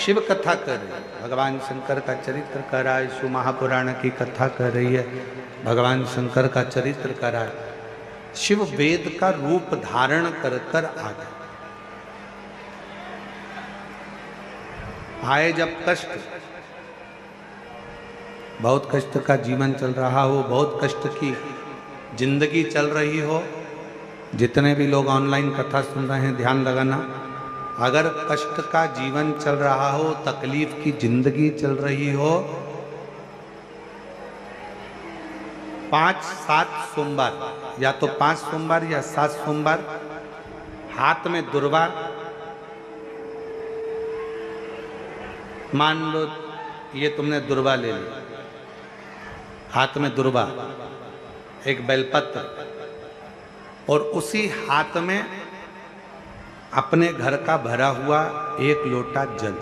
शिव कथा कर रही है, भगवान शंकर का चरित्र कर रहा है। शिव महापुराण की कथा कर रही है, भगवान शंकर का चरित्र कर रहा है। शिव वेद का रूप धारण कर कर आ गए। आए जब कष्ट, बहुत कष्ट का जीवन चल रहा हो, बहुत कष्ट की जिंदगी चल रही हो, जितने भी लोग ऑनलाइन कथा सुन रहे हैं ध्यान लगाना, अगर कष्ट का जीवन चल रहा हो, तकलीफ की जिंदगी चल रही हो, 5-7 सोमवार, या तो 5 सोमवार या 7 सोमवार, हाथ में दुर्वा, मान लो ये तुमने दुर्वा ले ली, हाथ में दुर्वा, एक बेलपत्र, और उसी हाथ में अपने घर का भरा हुआ 1 लोटा जल।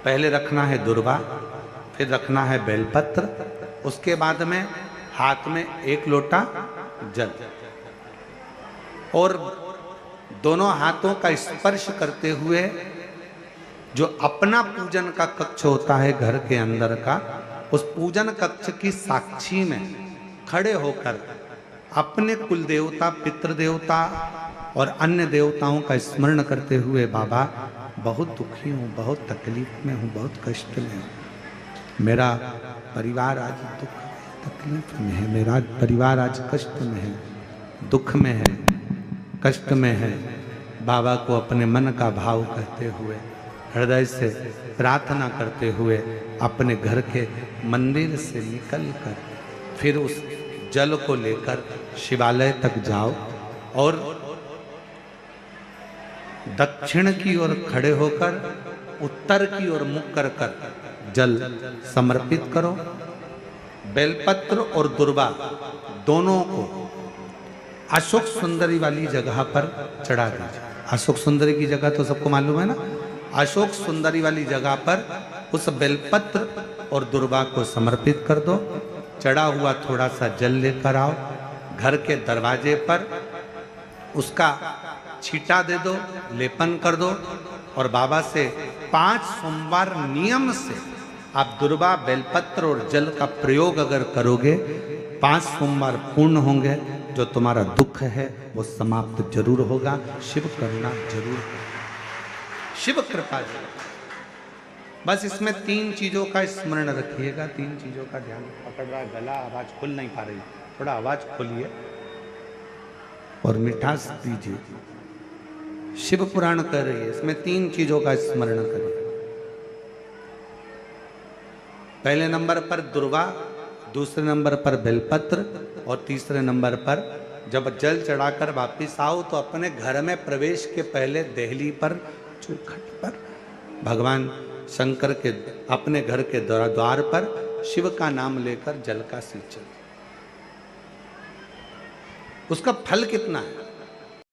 पहले रखना है दुर्वा, फिर रखना है बेलपत्र, उसके बाद में हाथ में 1 लोटा जल, और दोनों हाथों का स्पर्श करते हुए जो अपना पूजन का कक्ष होता है घर के अंदर का, उस पूजन कक्ष की साक्षी में खड़े होकर अपने कुल देवता, पितृदेवता और अन्य देवताओं का स्मरण करते हुए, बाबा बहुत दुखी हूँ, बहुत तकलीफ में हूँ, बहुत कष्ट में हूँ, मेरा परिवार आज दुख तकलीफ में है, मेरा परिवार आज कष्ट में है, दुख में है, कष्ट में है। बाबा को अपने मन का भाव कहते हुए, हृदय से प्रार्थना करते हुए अपने घर के मंदिर से निकल कर फिर उस जल को लेकर शिवालय तक जाओ और दक्षिण की ओर खड़े होकर उत्तर की ओर मुख कर कर जल समर्पित करो। बेलपत्र और दुर्वा दोनों को अशोक सुंदरी वाली जगह पर चढ़ा दीजिए। अशोक सुंदरी की जगह तो सबको मालूम है ना। अशोक सुंदरी वाली जगह पर उस बेलपत्र और दुर्वा को समर्पित कर दो। चढ़ा हुआ थोड़ा सा जल लेकर आओ, घर के दरवाजे पर उसका छींटा दे दो, लेपन कर दो, और बाबा से 5 सोमवार नियम से आप दुर्वा, बेलपत्र और जल का प्रयोग अगर करोगे, 5 सोमवार पूर्ण होंगे, जो तुम्हारा दुख है वो समाप्त जरूर होगा। शिव करुणा जरूर होगा, शिव कृपा जरूर। बस इसमें 3 चीजों का स्मरण रखिएगा, 3 चीजों का ध्यान। पकड़ रहा गला, आवाज खुल नहीं पा रही, थोड़ा आवाज खोलिए और मिठास दीजिए। शिव पुराण कर रही है, इसमें 3 चीजों का स्मरण करिए। पहले नंबर पर दुर्वा, दूसरे नंबर पर बेलपत्र, और तीसरे नंबर पर जब जल चढ़ाकर वापिस आओ तो अपने घर में प्रवेश के पहले देहली पर, चौखट पर भगवान शंकर के अपने घर के द्वार पर शिव का नाम लेकर जल का सिंचन। उसका फल कितना है?